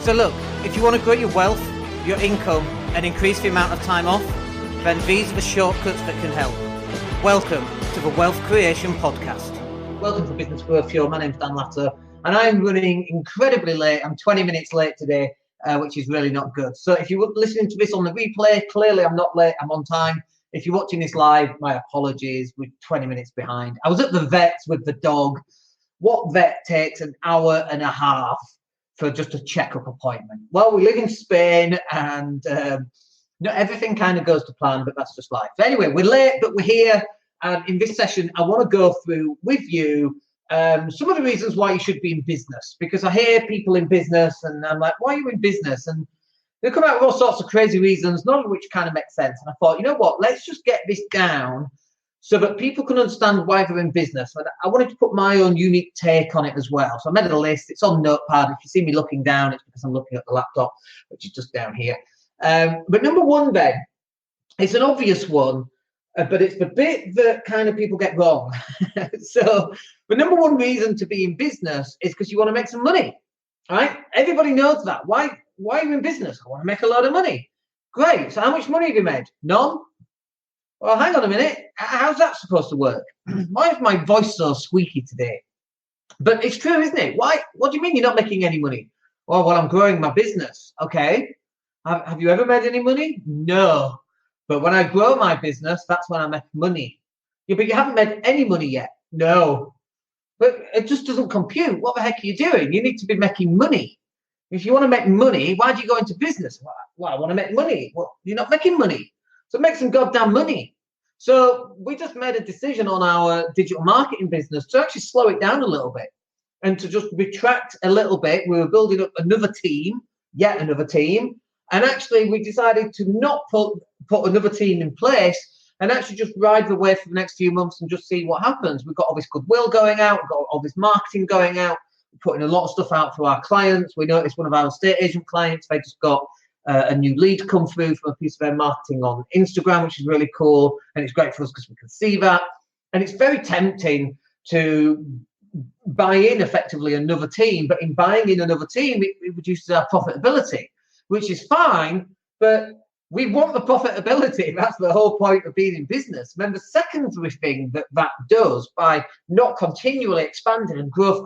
So look, if you want to grow your wealth, your income, and increase the amount of time off, then these are the shortcuts that can help. Welcome to the Wealth Creation Podcast. Welcome to Business Growth Show. My name's Dan Latto, and I'm running incredibly late. I'm 20 minutes late today, which is really not good. So if you're listening to this on the replay, clearly I'm not late, I'm on time. If you're watching this live, my apologies, we're 20 minutes behind. I was at the vet's with the dog. What vet takes an hour and a half for just a checkup appointment? Well, we live in Spain and not everything kind of goes to plan, but that's just life. So anyway, we're late, but we're here. And in this session, I want to go through with you some of the reasons why you should be in business, because I hear people in business and I'm like, why are you in business? And they come out with all sorts of crazy reasons, none of which kind of make sense. And I thought, you know what, let's just get this down so that people can understand why they're in business. And I wanted to put my own unique take on it as well. So I made a list. It's on Notepad. If you see me looking down, it's because I'm looking at the laptop, which is just down here. But number one, then, it's an obvious one, but it's the bit that kind of people get wrong. So the number one reason to be in business is because you want to make some money, right? Everybody knows that. Why are you in business? I want to make a lot of money. Great. So how much money have you made? None? Well, hang on a minute. How's that supposed to work? Why is my voice so squeaky today? But it's true, isn't it? Why? What do you mean you're not making any money? Well, I'm growing my business. Okay. Have you ever made any money? No. But when I grow my business, that's when I make money. Yeah, but you haven't made any money yet. No. But it just doesn't compute. What the heck are you doing? You need to be making money. If you want to make money, why do you go into business? Well, I want to make money. Well, you're not making money. So make some goddamn money. So we just made a decision on our digital marketing business to actually slow it down a little bit and to just retract a little bit. We were building up yet another team. And actually we decided to not put another team in place and actually just ride the wave for the next few months and just see what happens. We've got all this goodwill going out. We've got all this marketing going out. We're putting a lot of stuff out for our clients. We noticed one of our estate agent clients, they just got a new lead come through from a piece of their marketing on Instagram, which is really cool. And it's great for us because we can see that. And it's very tempting to buy in effectively another team. But in buying in another team, it reduces our profitability, which is fine. But we want the profitability. That's the whole point of being in business. And then the secondary thing that does by not continually expanding and growth,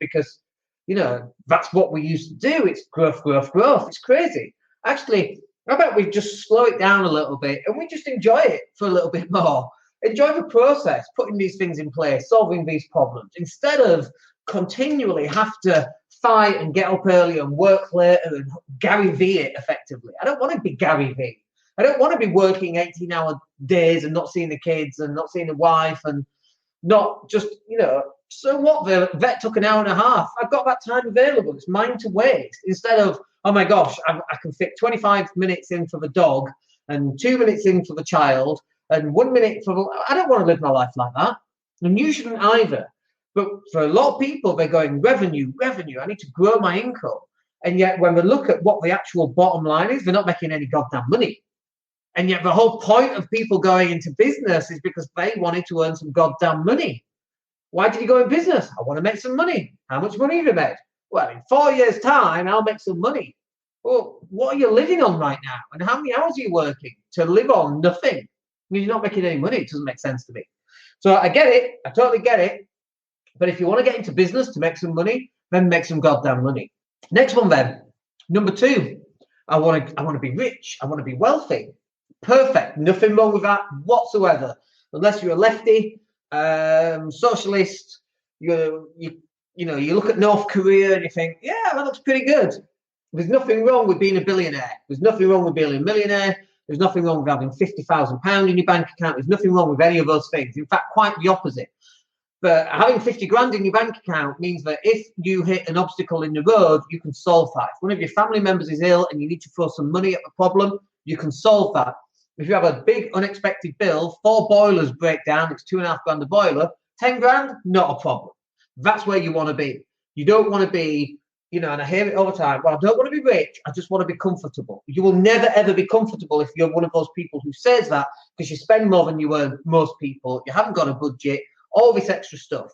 because, you know, that's what we used to do. It's growth. It's crazy. Actually, how about we just slow it down a little bit and we just enjoy it for a little bit more. Enjoy the process, putting these things in place, solving these problems, instead of continually have to fight and get up early and work later and Gary V it effectively. I don't want to be Gary V. I don't want to be working 18-hour days and not seeing the kids and not seeing the wife and not just, you know, so what, the vet took an hour and a half. I've got that time available. It's mine to waste. Instead of, oh my gosh, I can fit 25 minutes in for the dog and 2 minutes in for the child and 1 minute for the... I don't want to live my life like that. And you shouldn't either. But for a lot of people, they're going revenue. I need to grow my income. And yet when we look at what the actual bottom line is, they're not making any goddamn money. And yet the whole point of people going into business is because they wanted to earn some goddamn money. Why did you go in business? I want to make some money. How much money have you made? Well, in 4 years' time, I'll make some money. Well, what are you living on right now? And how many hours are you working to live on? Nothing. I mean, you're not making any money. It doesn't make sense to me. So I get it. I totally get it. But if you want to get into business to make some money, then make some goddamn money. Next one then. Number two, I want to be rich. I want to be wealthy. Perfect. Nothing wrong with that whatsoever. Unless you're a lefty, socialist, you look at North Korea and you think, yeah, that looks pretty good. There's nothing wrong with being a billionaire. There's nothing wrong with being a millionaire. There's nothing wrong with having £50,000 in your bank account. There's nothing wrong with any of those things. In fact, quite the opposite. But having 50 grand in your bank account means that if you hit an obstacle in the road, you can solve that. If one of your family members is ill and you need to throw some money at the problem, you can solve that. If you have a big unexpected bill, 4 boilers break down, it's 2.5 grand a boiler, 10 grand, not a problem. That's where you want to be. You don't want to be, and I hear it all the time, well, I don't want to be rich, I just want to be comfortable. You will never, ever be comfortable if you're one of those people who says that, because you spend more than you earn most people, you haven't got a budget, all this extra stuff.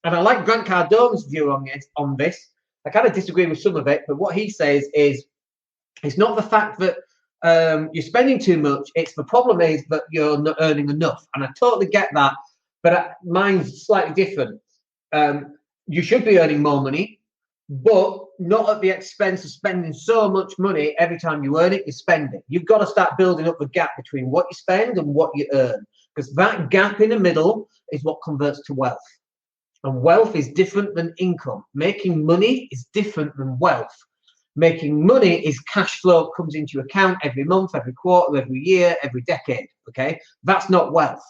And I like Grant Cardone's view on this. I kind of disagree with some of it, but what he says is it's not the fact that you're spending too much. It's the problem is that you're not earning enough. And I totally get that, but mine's slightly different. You should be earning more money, but not at the expense of spending so much money every time you earn it, you spend it. You've got to start building up the gap between what you spend and what you earn, because that gap in the middle is what converts to wealth. And wealth is different than income. Making money is different than wealth. Making money is cash flow comes into your account every month, every quarter, every year, every decade. Okay, that's not wealth.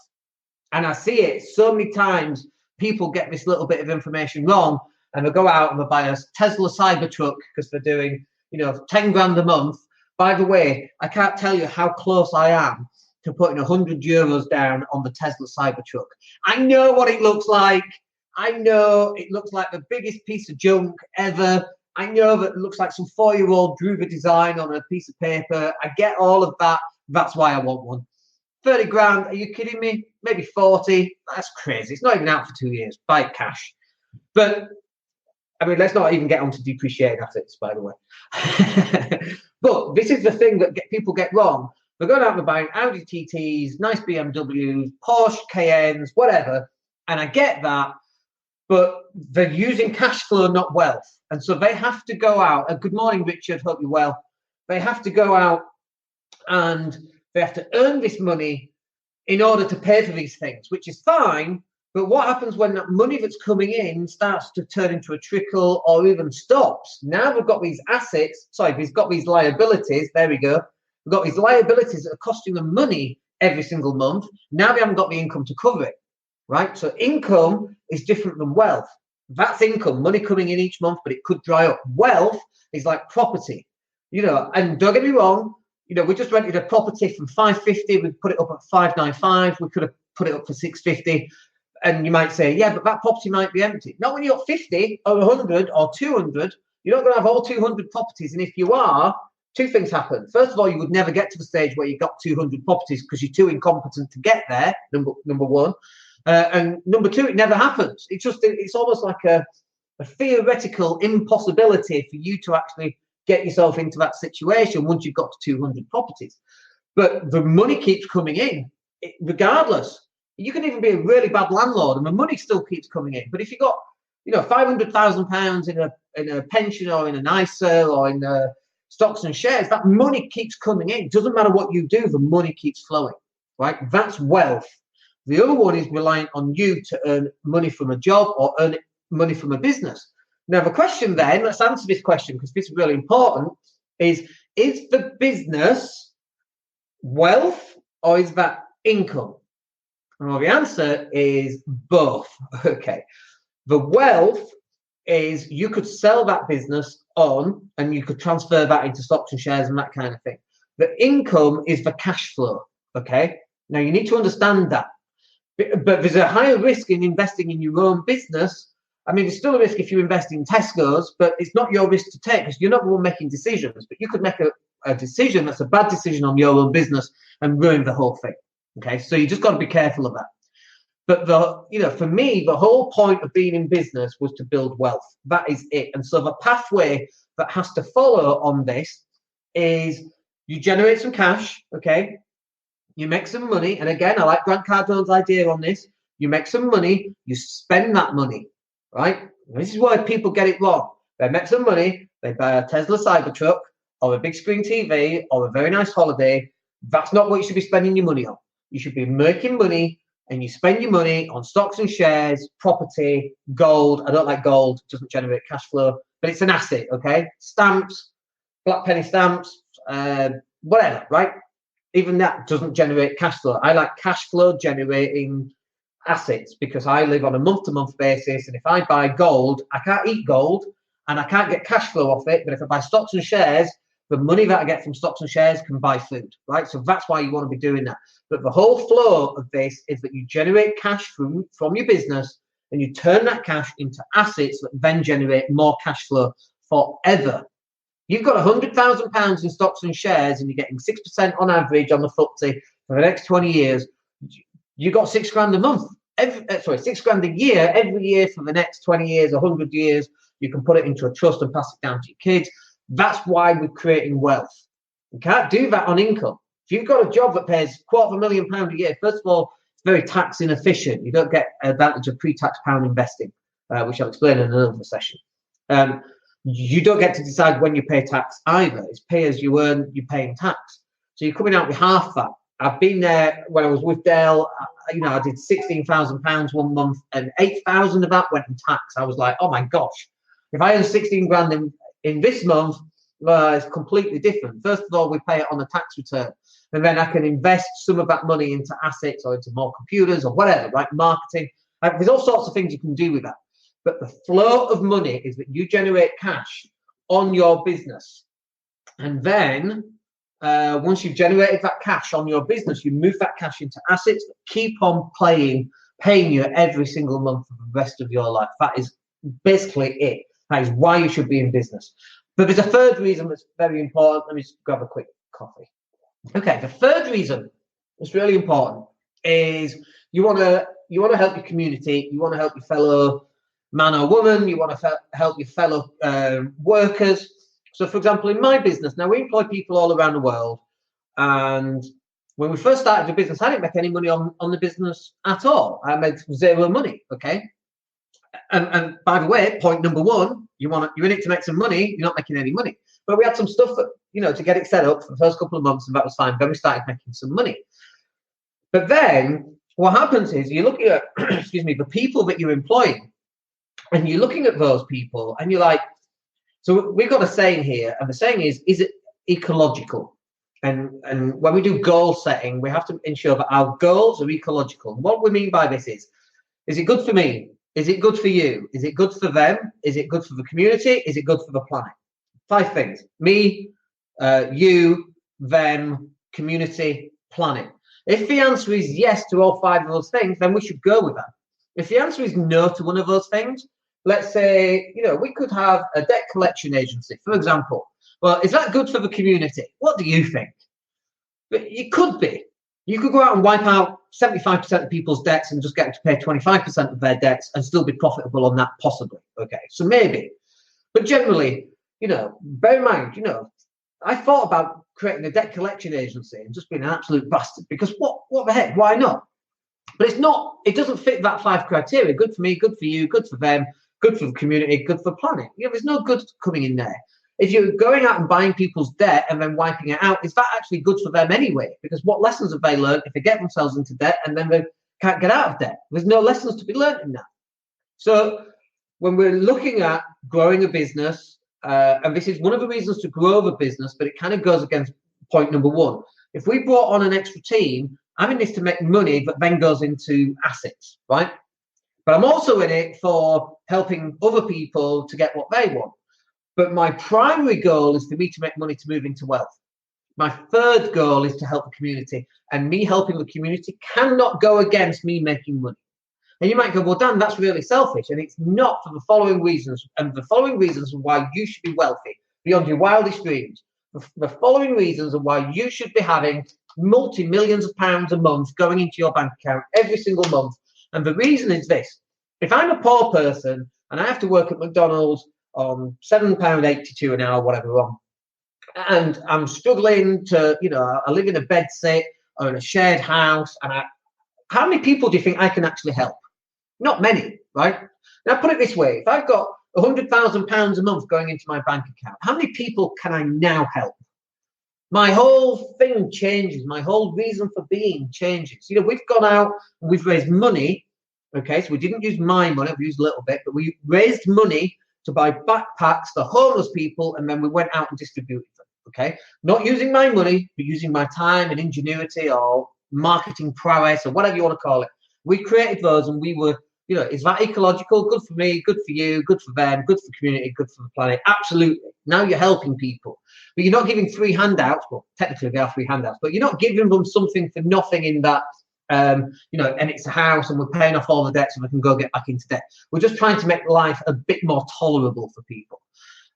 And I see it so many times. People get this little bit of information wrong, and they go out and they buy a Tesla Cybertruck because they're doing, 10 grand a month. By the way, I can't tell you how close I am to putting €100 down on the Tesla Cybertruck. I know what it looks like. I know it looks like the biggest piece of junk ever. I know that it looks like some 4-year-old drew the design on a piece of paper. I get all of that. That's why I want one. 30 grand, are you kidding me? Maybe 40. That's crazy. It's not even out for 2 years. Buy it cash. But, let's not even get on to depreciating assets, by the way. But this is the thing that people get wrong. They're going out and buying Audi TTs, nice BMWs, Porsche Cayennes, whatever. And I get that. But they're using cash flow, not wealth. And so they have to go out. Good morning, Richard. Hope you're well. They have to go out and they have to earn this money in order to pay for these things, which is fine. But what happens when that money that's coming in starts to turn into a trickle or even stops? Now they've got these assets. They've got these liabilities. There we go. We've got these liabilities that are costing them money every single month. Now they haven't got the income to cover it. Right? So income is different than wealth. That's income, money coming in each month, but it could dry up. Wealth is like property, and don't get me wrong, we just rented a property from 550, we put it up at 595, we could have put it up for 650. And you might say, yeah, but that property might be empty. Not when you're 50 or 100 or 200. You're not going to have all 200 properties. And if you are, two things happen. First of all, you would never get to the stage where you got 200 properties because you're too incompetent to get there, number one. And number two, it never happens. It's almost like a theoretical impossibility for you to actually get yourself into that situation once you've got to 200 properties. But the money keeps coming in, regardless. You can even be a really bad landlord and the money still keeps coming in. But if you've got, £500,000 in a pension or in an ISA or in stocks and shares, that money keeps coming in. It doesn't matter what you do, the money keeps flowing, right? That's wealth. The other one is reliant on you to earn money from a job or earn money from a business. Now, the question then, let's answer this question because this is really important, is the business wealth or is that income? Well, the answer is both. Okay. The wealth is you could sell that business on and you could transfer that into stocks and shares and that kind of thing. The income is the cash flow. Okay. Now, you need to understand that. But there's a higher risk in investing in your own business. There's still a risk if you invest in Tesco's, but it's not your risk to take because you're not the one making decisions. But you could make a decision that's a bad decision on your own business and ruin the whole thing. Okay, so you just got to be careful of that. But for me, the whole point of being in business was to build wealth. That is it. And so the pathway that has to follow on this is you generate some cash. Okay. You make some money, and again, I like Grant Cardone's idea on this. You make some money, you spend that money, right? And this is why people get it wrong. They make some money, they buy a Tesla Cybertruck or a big screen TV or a very nice holiday. That's not what you should be spending your money on. You should be making money, and you spend your money on stocks and shares, property, gold. I don't like gold; it doesn't generate cash flow, but it's an asset, okay? Stamps, black penny stamps, whatever, right? Even that doesn't generate cash flow. I like cash flow generating assets because I live on a month-to-month basis. And if I buy gold, I can't eat gold and I can't get cash flow off it. But if I buy stocks and shares, the money that I get from stocks and shares can buy food, right? So that's why you want to be doing that. But the whole flow of this is that you generate cash from your business and you turn that cash into assets that then generate more cash flow forever. You've got £100,000 in stocks and shares and you're getting 6% on average on the FTSE for the next 20 years. You got £6 grand a month. £6 grand a year, every year for the next 20 years, 100 years. You can put it into a trust and pass it down to your kids. That's why we're creating wealth. You can't do that on income. If you've got a job that pays £250,000 a year, first of all, it's very tax inefficient. You don't get advantage of pre-tax pound investing, which I'll explain in another session. You don't get to decide when you pay tax either. It's pay as you earn, you're paying tax. So you're coming out with half that. I've been there when I was with Dell. I did £16,000 one month, and 8,000 of that went in tax. I was like, oh my gosh, if I earn 16 grand in this month, it's completely different. First of all, we pay it on a tax return, and then I can invest some of that money into assets or into more computers or whatever, right? Marketing. There's all sorts of things you can do with that. But the flow of money is that you generate cash on your business. And then once you've generated that cash on your business, you move that cash into assets that keep on paying you every single month for the rest of your life. That is basically it. That is why you should be in business. But there's a third reason that's very important. Let me just grab a quick coffee. Okay, the third reason that's really important is you want to help your community. You want to help your fellow man or woman. You want to help your fellow workers. So, for example, in my business, now we employ people all around the world. And when we first started the business, I didn't make any money on the business at all. I made zero money, okay? And by the way, point number one, you're in it to make some money, you're not making any money. But we had some stuff that, to get it set up for the first couple of months, and that was fine. Then we started making some money. But then what happens is you look at, the people that you're employing, and you're looking at those people, and you're like, so we've got a saying here, and the saying is it ecological? And when we do goal setting, we have to ensure that our goals are ecological. And what we mean by this is it good for me? Is it good for you? Is it good for them? Is it good for the community? Is it good for the planet? 5 things: me, you, them, community, planet. If the answer is yes to all 5 of those things, then we should go with that. If the answer is no to one of those things, let's say, we could have a debt collection agency, for example. Well, is that good for the community? What do you think? But it could be. You could go out and wipe out 75% of people's debts and just get them to pay 25% of their debts and still be profitable on that, possibly. Okay, so maybe. But generally, bear in mind, I thought about creating a debt collection agency and just being an absolute bastard, because what the heck? Why not? But it doesn't fit that 5 criteria. Good for me, good for you, good for them, good for the community, good for the planet. There's no good coming in there. If you're going out and buying people's debt and then wiping it out, is that actually good for them anyway? Because what lessons have they learned if they get themselves into debt and then they can't get out of debt? There's no lessons to be learned in that. So when we're looking at growing a business, and this is one of the reasons to grow the business, but it kind of goes against point number 1. If we brought on an extra team, I'm in this to make money that then goes into assets, right? But I'm also in it for helping other people to get what they want. But my primary goal is for me to make money to move into wealth. My third goal is to help the community, and me helping the community cannot go against me making money. And you might go, well, Dan, that's really selfish. And it's not, for the following reasons. And the following reasons are why you should be wealthy beyond your wildest dreams. The following reasons are why you should be having multi-millions of pounds a month going into your bank account every single month. And the reason is this: if I'm a poor person and I have to work at McDonald's on £7.82 an hour, whatever wrong, and I'm struggling to, I live in a bed sit or in a shared house, and how many people do you think I can actually help? Not many, right? Now, put it this way: if I've got £100,000 a month going into my bank account, how many people can I now help? My whole thing changes. My whole reason for being changes. We've gone out and we've raised money. Okay, so we didn't use my money, we used a little bit, but we raised money to buy backpacks for homeless people, and then we went out and distributed them. Okay, not using my money, but using my time and ingenuity or marketing prowess or whatever you want to call it. We created those, and we were, is that ecological? Good for me, good for you, good for them, good for the community, good for the planet. Absolutely. Now you're helping people, but you're not giving 3 handouts. Well, technically they are 3 handouts, but you're not giving them something for nothing in that. And it's a house and we're paying off all the debt so we can go get back into debt. We're just trying to make life a bit more tolerable for people.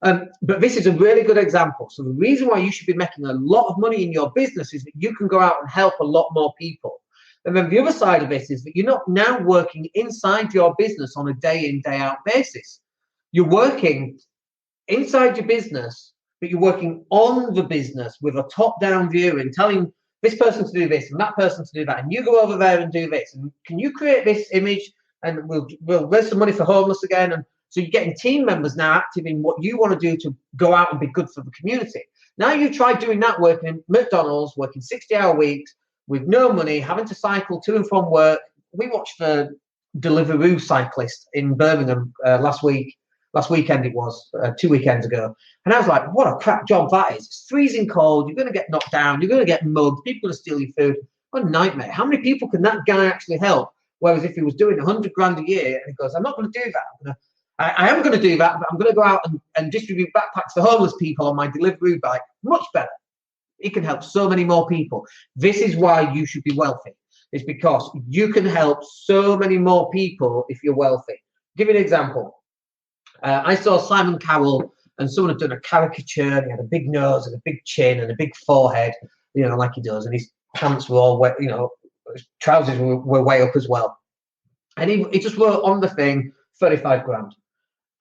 But this is a really good example. So the reason why you should be making a lot of money in your business is that you can go out and help a lot more people. And then the other side of this is that you're not now working inside your business on a day in, day out basis. You're working inside your business, but you're working on the business with a top-down view and telling this person to do this and that person to do that, and you go over there and do this. And can you create this image? And we'll raise some money for homeless again. And so you're getting team members now active in what you want to do to go out and be good for the community. Now you try doing that working in McDonald's, working 60-hour weeks with no money, having to cycle to and from work. We watched the Deliveroo cyclist in Birmingham last weekend it was, 2 weekends ago. And I was like, what a crap job that is. It's freezing cold. You're going to get knocked down. You're going to get mugged. People are going to steal your food. What a nightmare. How many people can that guy actually help? Whereas if he was doing 100 grand a year and he goes, I'm not going to do that. I am going to do that, but I'm going to go out and distribute backpacks for homeless people on my Deliveroo bike. Much better. It can help so many more people. This is why you should be wealthy. It's because you can help so many more people if you're wealthy. I'll give you an example. I saw Simon Cowell, and someone had done a caricature, and he had a big nose and a big chin and a big forehead, like he does, and his pants were all wet, his trousers were way up as well. And he just wrote on the thing 35 grand.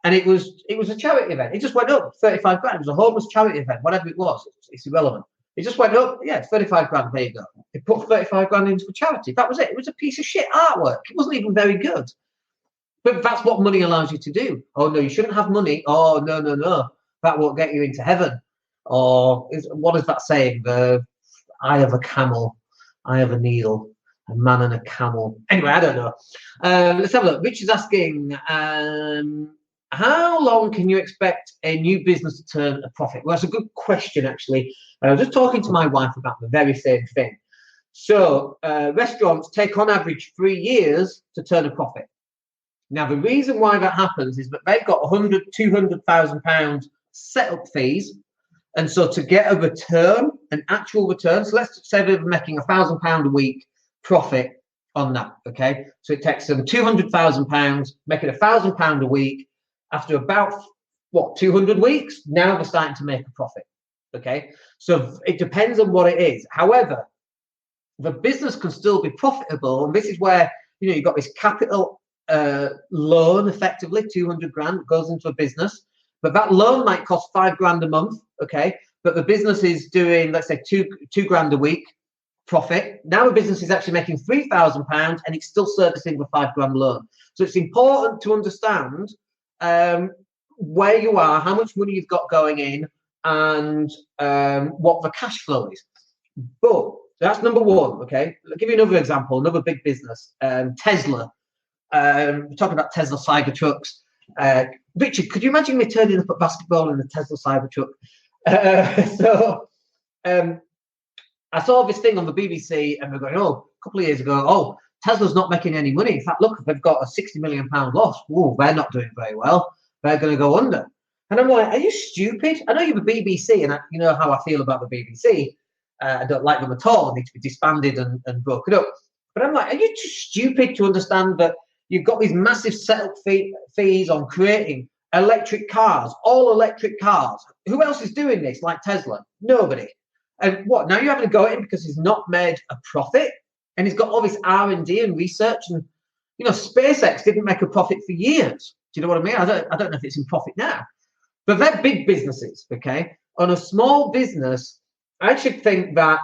And it was a charity event. It just went up 35 grand. It was a homeless charity event, whatever it was. It's irrelevant. It just went up, 35 grand, there you go. They put 35 grand into a charity. That was it. It was a piece of shit artwork. It wasn't even very good. But that's what money allows you to do. Oh, no, you shouldn't have money. Oh, no. That won't get you into heaven. Or what is that saying? The eye of a camel, eye of a needle, a man and a camel. Anyway, I don't know. Let's have a look. Rich is asking, how long can you expect a new business to turn a profit? Well, that's a good question, actually. I was just talking to my wife about the very same thing. So restaurants take on average 3 years to turn a profit. Now, the reason why that happens is that they've got 100, 200,000 pounds setup fees. And so to get a return, an actual return, so let's say they're making £1,000 a week profit on that, okay? So it takes them 200,000 pounds, making £1,000 a week. After about, 200 weeks, now they're starting to make a profit, okay? So it depends on what it is. However, the business can still be profitable, and this is where, you've got this capital loan, effectively, 200 grand goes into a business, but that loan might cost 5 grand a month, okay? But the business is doing, let's say, two grand a week profit. Now the business is actually making £3,000 and it's still servicing the 5 grand loan. So it's important to understand where you are, how much money you've got going in, and what the cash flow is. But that's number one, okay? I'll give you another example, another big business, Tesla. We're talking about Tesla Cybertrucks. Richard, could you imagine me turning up at basketball in a Tesla Cybertruck? I saw this thing on the BBC, and we're going, a couple of years ago, Tesla's not making any money. In fact, look, they've got a £60 million loss. Whoa, they're not doing very well. They're going to go under. And I'm like, are you stupid? I know you're the BBC, and you know how I feel about the BBC. I don't like them at all. They need to be disbanded and broken up. But I'm like, are you too stupid to understand that you've got these massive setup fees on creating electric cars, all electric cars? Who else is doing this like Tesla? Nobody. And what, now you're having to go at him because he's not made a profit? And he's got all this R&D and research, and SpaceX didn't make a profit for years. Do you know what I mean? I don't know if it's in profit now, but they're big businesses. Okay, on a small business, I should think that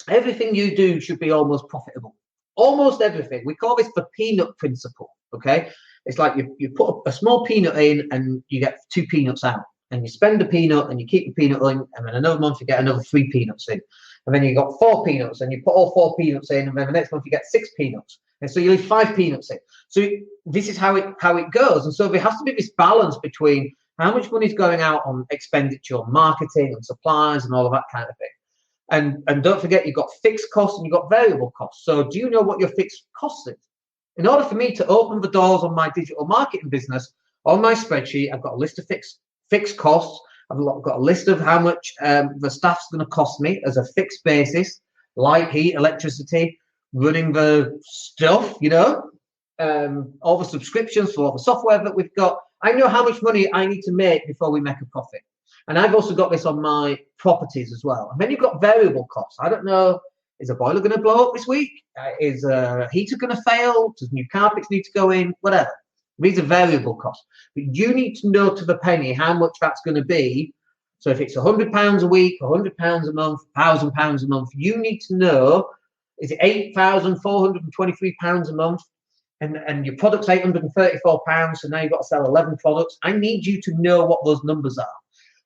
everything you do should be almost profitable. Almost everything. We call this the peanut principle. Okay, it's like you put a small peanut in and you get 2 peanuts out, and you spend a peanut and you keep the peanut in, and then another month you get another 3 peanuts in. And then you got 4 peanuts, and you put all 4 peanuts in, and then the next month you get 6 peanuts, and so you leave 5 peanuts in. So this is how it goes, and so there has to be this balance between how much money is going out on expenditure, marketing, and supplies, and all of that kind of thing. And don't forget, you've got fixed costs and you've got variable costs. So do you know what your fixed cost is? In order for me to open the doors on my digital marketing business, on my spreadsheet, I've got a list of fixed costs. I've got a list of how much the staff's going to cost me as a fixed basis, light, heat, electricity, running the stuff, all the subscriptions for all the software that we've got. I know how much money I need to make before we make a profit. And I've also got this on my properties as well. And then you've got variable costs. I don't know, is a boiler going to blow up this week? Is a heater going to fail? Does new carpets need to go in? Whatever. These are variable costs. But you need to know to the penny how much that's going to be. So if it's £100 a week, £100 a month, £1,000 a month, you need to know, is it £8,423 a month? And your product's £834, so now you've got to sell 11 products. I need you to know what those numbers are.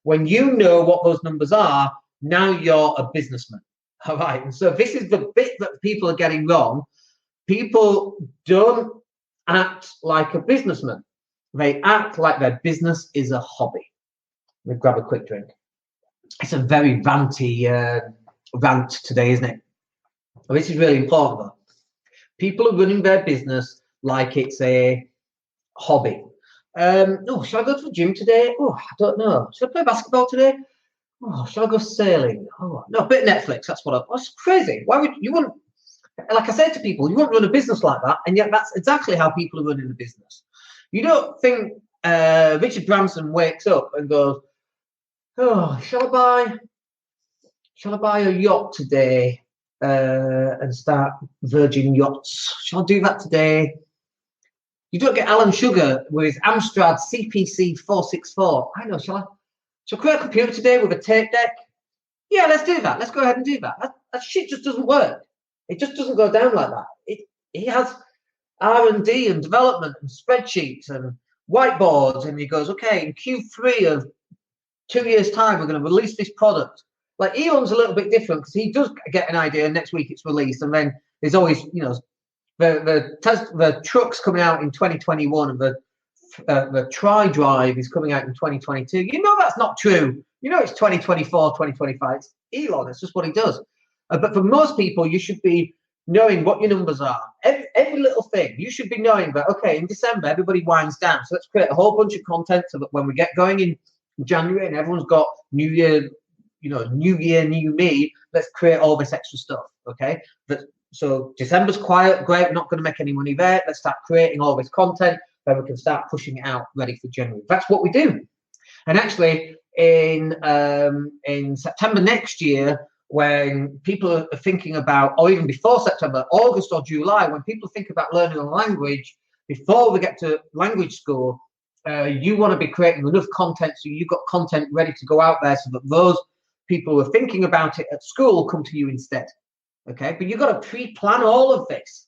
When you know what those numbers are, now you're a businessman. All right. And so this is the bit that people are getting wrong. People don't act like a businessman. They act like their business is a hobby. Let me grab a quick drink. It's a very ranty rant today, isn't it? Well, this is really important, though. People are running their business like it's a hobby. Shall I go to the gym today? Oh, I don't know. Should I play basketball today? Oh, shall I go sailing? Oh, no, a bit of Netflix. That's crazy. Why would you wouldn't? Like I said to people, you wouldn't run a business like that, and yet that's exactly how people are running a business. You don't think Richard Branson wakes up and goes, "Oh, shall I buy a yacht today and start Virgin Yachts? Shall I do that today?" You don't get Alan Sugar with his Amstrad CPC 464. I know. Shall I create a computer today with a tape deck? Yeah, let's do that. Let's go ahead and do that. That shit just doesn't work. It just doesn't go down like that. He has R&D and development and spreadsheets and whiteboards, and he goes, okay, in Q3 of 2 years' time, we're going to release this product. Like Elon's a little bit different because he does get an idea, and next week it's released, and then there's always, the truck's coming out in 2021, and the Tri-Drive is coming out in 2022. You know that's not true. You know it's 2024, 2025. It's Elon. It's just what he does. But for most people, you should be knowing what your numbers are. Every little thing. You should be knowing that, okay, in December, everybody winds down. So let's create a whole bunch of content so that when we get going in January and everyone's got New Year, new me, let's create all this extra stuff, okay? So December's quiet, great, we're not going to make any money there. Let's start creating all this content, then we can start pushing it out ready for January. That's what we do. And actually, in September next year, when people are thinking about, or even before September, August or July, when people think about learning a language, before we get to language school, you want to be creating enough content so you've got content ready to go out there so that those people who are thinking about it at school come to you instead. Okay, but you've got to pre-plan all of this.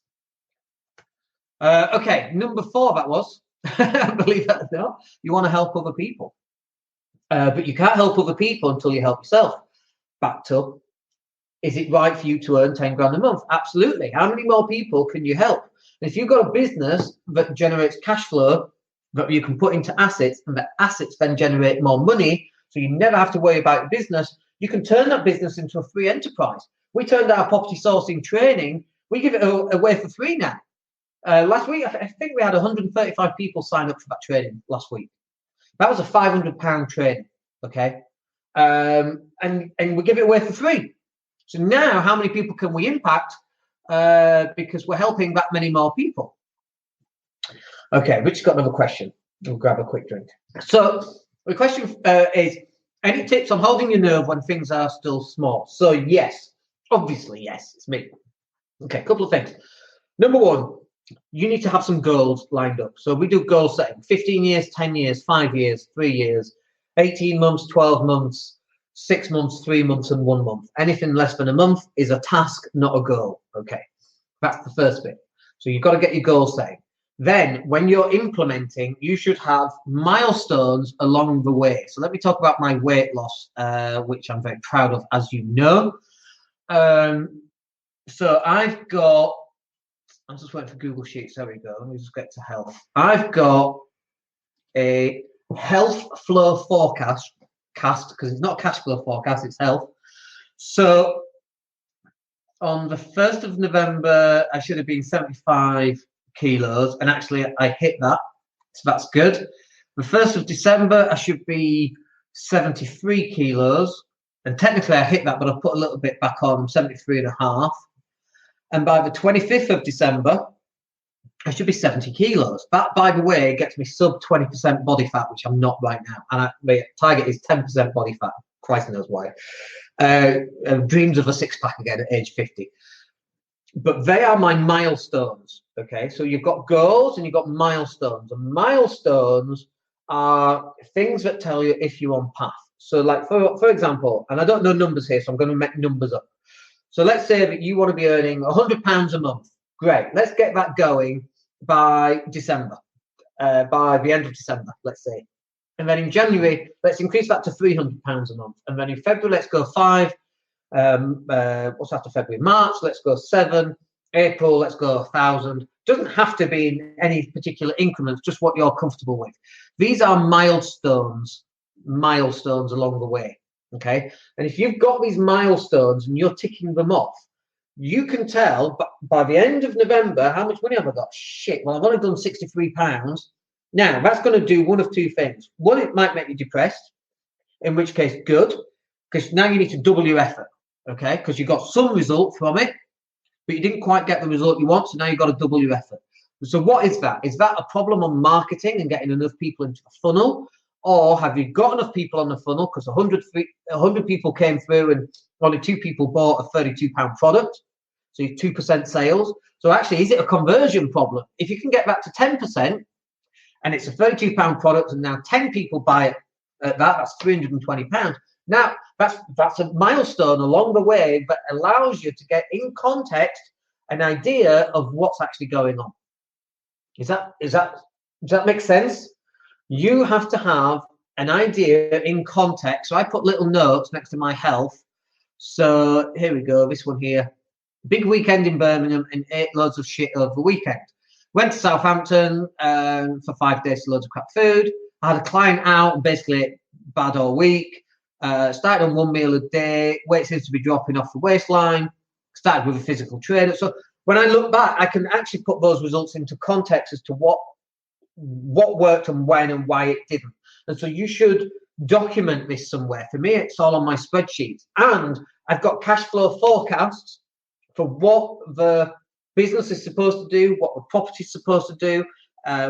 Okay, number 4, that was. Believe that or not, you want to help other people. But you can't help other people until you help yourself. Backed up. Is it right for you to earn 10 grand a month? Absolutely. How many more people can you help? And if you've got a business that generates cash flow that you can put into assets, and the assets then generate more money, so you never have to worry about your business, you can turn that business into a free enterprise. We turned our property sourcing training, we give it away for free now. Last week, I think we had 135 people sign up for that training last week. That was a £500 training, okay? And we give it away for free. So now, how many people can we impact? Because we're helping that many more people. Okay, Rich's got another question. We'll grab a quick drink. So the question is, any tips on holding your nerve when things are still small? So yes, obviously yes, it's me. Okay, a couple of things. Number 1, you need to have some goals lined up. So we do goal setting: 15 years, 10 years, 5 years, 3 years, 18 months, 12 months, 6 months, 3 months, and 1 month. Anything less than a month is a task, not a goal. Okay, that's the first bit. So you've got to get your goal setting. Then when you're implementing, you should have milestones along the way. So let me talk about my weight loss, which I'm very proud of, as you know. So I've got, I'm just waiting for Google Sheets. There we go. Let me just get to health. I've got a health flow forecast, because it's not cash flow forecast, it's health. So on the 1st of November, I should have been 75 kilos, and actually I hit that, so that's good. The 1st of December, I should be 73 kilos, and technically I hit that, but I've put a little bit back on, 73 and a half. And by the 25th of December, I should be 70 kilos. That, by the way, gets me sub 20% body fat, which I'm not right now. And the target is 10% body fat. Christ knows why. Dreams of a 6-pack again at age 50. But they are my milestones. Okay, so you've got goals and you've got milestones. And milestones are things that tell you if you're on path. So, like for example, and I don't know numbers here, so I'm going to make numbers up. So let's say that you want to be earning £100 a month. Great, let's get that going by December, by the end of December, let's say. And then in January, let's increase that to £300 a month. And then in February, let's go 5. What's after February? March, let's go 7. April, let's go 1,000. Doesn't have to be in any particular increments, just what you're comfortable with. These are milestones along the way. Okay. And if you've got these milestones and you're ticking them off, you can tell by the end of November, how much money have I got? Shit, well, I've only done £63. Now, that's going to do one of two things. One, it might make you depressed, in which case, good, because now you need to double your effort, okay? Because you got some result from it, but you didn't quite get the result you want, so now you've got to double your effort. So what is that? Is that a problem on marketing and getting enough people into the funnel? Or have you got enough people on the funnel because 100 people came through and only 2 people bought a £32 product? So you're 2% sales. So actually, is it a conversion problem? If you can get that to 10%, and it's a £32 product, and now 10 people buy it at that's £320. Now, that's a milestone along the way that allows you to get in context an idea of what's actually going on. Does that make sense? You have to have an idea in context. So I put little notes next to my health. So here we go, this one here. Big weekend in Birmingham and ate loads of shit over the weekend. Went to Southampton for 5 days to loads of crap food. I had a client out, basically bad all week. Started on 1 meal a day. Weight seems to be dropping off the waistline. Started with a physical trainer. So when I look back, I can actually put those results into context as to what worked and when and why it didn't. And so you should document this somewhere. For me, it's all on my spreadsheet. And I've got cash flow forecasts for what the business is supposed to do, what the property is supposed to do,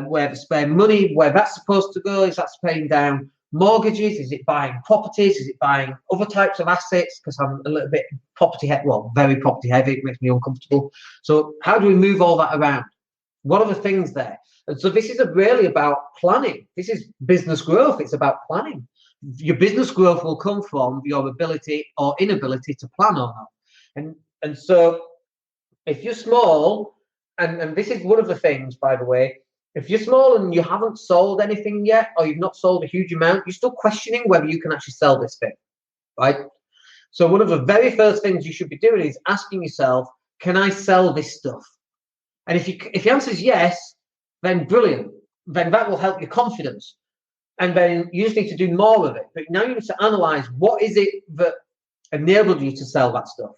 where to spend money, where that's supposed to go. Is that paying down mortgages? Is it buying properties? Is it buying other types of assets? Because I'm a little bit property heavy, well, very property heavy. It makes me uncomfortable. So how do we move all that around? What are the things there? And so this is really about planning. This is business growth. It's about planning. Your business growth will come from your ability or inability to plan or not. And so if you're small, and this is one of the things, by the way, if you're small and you haven't sold anything yet, or you've not sold a huge amount, you're still questioning whether you can actually sell this thing, right? So one of the very first things you should be doing is asking yourself, can I sell this stuff? And if the answer is yes, then brilliant. Then that will help your confidence. And then you just need to do more of it. But now you need to analyze what is it that enabled you to sell that stuff.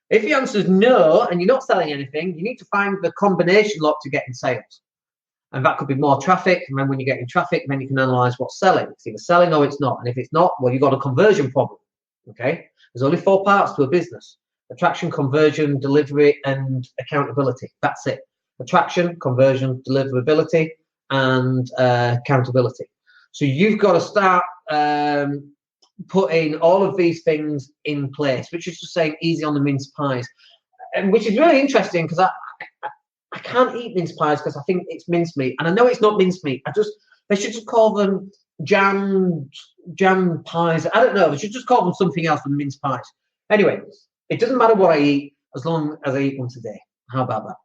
If the answer is no, and you're not selling anything, you need to find the combination lock to getting sales. And that could be more traffic. And then when you're getting traffic, then you can analyze what's selling. It's either selling or it's not. And if it's not, well, you've got a conversion problem. Okay? There's only 4 parts to a business: attraction, conversion, delivery, and accountability. That's it. Attraction, conversion, deliverability, and accountability. So you've got to start putting all of these things in place, which is just saying easy on the mince pies, and which is really interesting because I can't eat mince pies because I think it's mincemeat, and I know it's not mincemeat. They should just call them jam pies. I don't know. They should just call them something else than mince pies. Anyway, it doesn't matter what I eat as long as I eat once a day. How about that?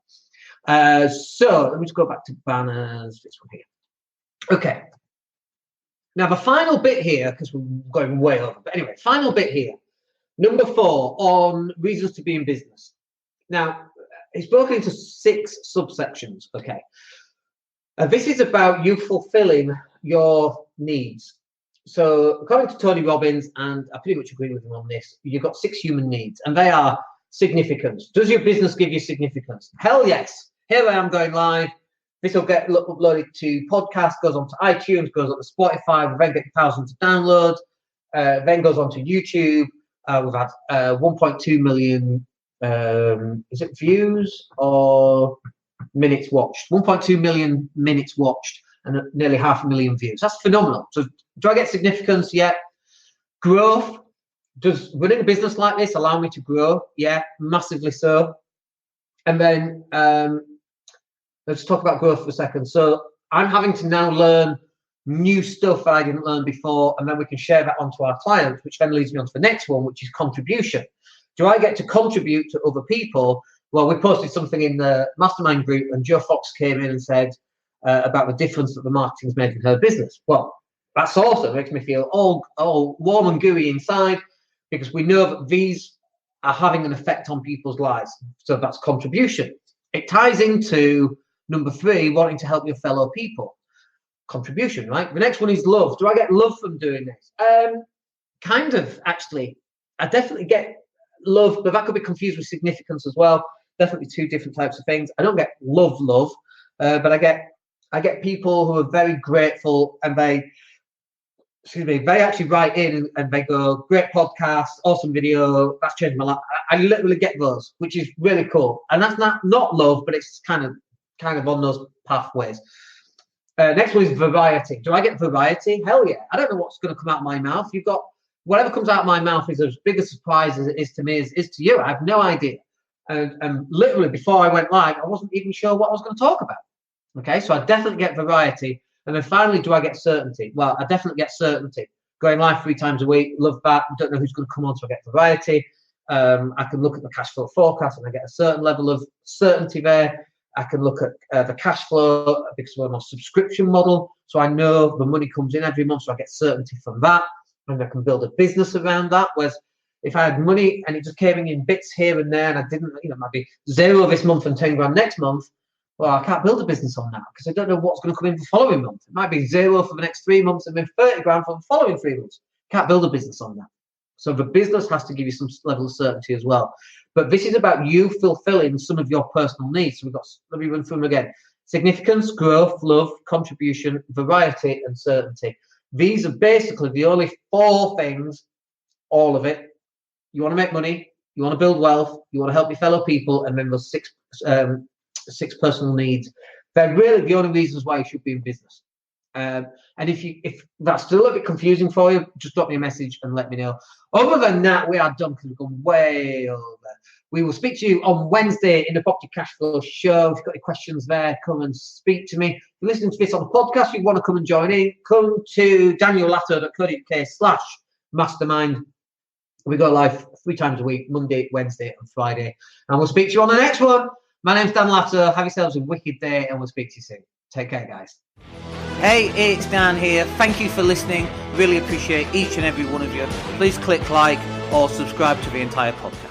So let me just go back to banners. This one here. Okay. Now the final bit here, because we're going way over. But anyway, final bit here. Number 4 on reasons to be in business. Now it's broken into 6 subsections. Okay. This is about you fulfilling your needs. So according to Tony Robbins, and I pretty much agree with him on this, you've got 6 human needs, and they are significance. Does your business give you significance? Hell yes. Here I am going live. This will get uploaded to podcast, goes on to iTunes, goes on to Spotify. We've then got thousands of downloads, then goes on to YouTube. We've had 1.2 million, is it views or minutes watched? 1.2 million minutes watched and nearly 500,000 views. That's phenomenal. So do I get significance? Yeah. Growth. Does running a business like this allow me to grow? Yeah, massively so. And then let's talk about growth for a second. So I'm having to now learn new stuff that I didn't learn before, and then we can share that onto our clients, which then leads me on to the next one, which is contribution. Do I get to contribute to other people? Well, we posted something in the mastermind group, and Joe Fox came in and said about the difference that the marketing's made in her business. Well, that's awesome. It makes me feel all warm and gooey inside, because we know that these are having an effect on people's lives. So that's contribution. It ties into number 3, wanting to help your fellow people. Contribution, right? The next one is love. Do I get love from doing this? Kind of, actually. I definitely get love, but that could be confused with significance as well. Definitely 2 different types of things. I don't get love, but I get people who are very grateful, and they actually write in and they go, great podcast, awesome video, that's changed my life. I literally get those, which is really cool. And that's not love, but it's kind of on those pathways. Next one is variety. Do I get variety? Hell yeah. I don't know what's going to come out of my mouth. You've got whatever comes out of my mouth is as big a surprise as it is to me is to you. I have no idea. And literally before I went live, I wasn't even sure what I was going to talk about. Okay, so I definitely get variety. And then finally, do I get certainty? Well, I definitely get certainty. Going live 3 times a week, love that. Don't know who's going to come on, so I get variety. I can look at the cash flow forecast and I get a certain level of certainty there. I can look at the cash flow because we're on a subscription model. So I know the money comes in every month, so I get certainty from that. And I can build a business around that. Whereas if I had money and it just came in bits here and there, and I didn't, it might be 0 this month and 10 grand next month. Well, I can't build a business on that because I don't know what's going to come in the following month. It might be 0 for the next 3 months and then 30 grand for the following 3 months. Can't build a business on that. So the business has to give you some level of certainty as well. But this is about you fulfilling some of your personal needs. So let me run through them again. Significance, growth, love, contribution, variety, and certainty. These are basically the only 4 things, all of it. You want to make money, you want to build wealth, you want to help your fellow people, and then those 6 personal needs. They're really the only reasons why you should be in business. And if that's still a bit confusing for you, just drop me a message and let me know. Other than that, we are done because we've gone way over. We will speak to you on Wednesday in the Property Cash Flow Show. If you've got any questions there, come and speak to me. If you're listening to this on the podcast, you want to come and join in, come to danielatto.co.uk/mastermind. We go live 3 times a week, Monday, Wednesday, and Friday. And we'll speak to you on the next one. My name's Dan Latto. Have yourselves a wicked day, and we'll speak to you soon. Take care, guys. Hey, it's Dan here. Thank you for listening. Really appreciate each and every one of you. Please click like or subscribe to the entire podcast.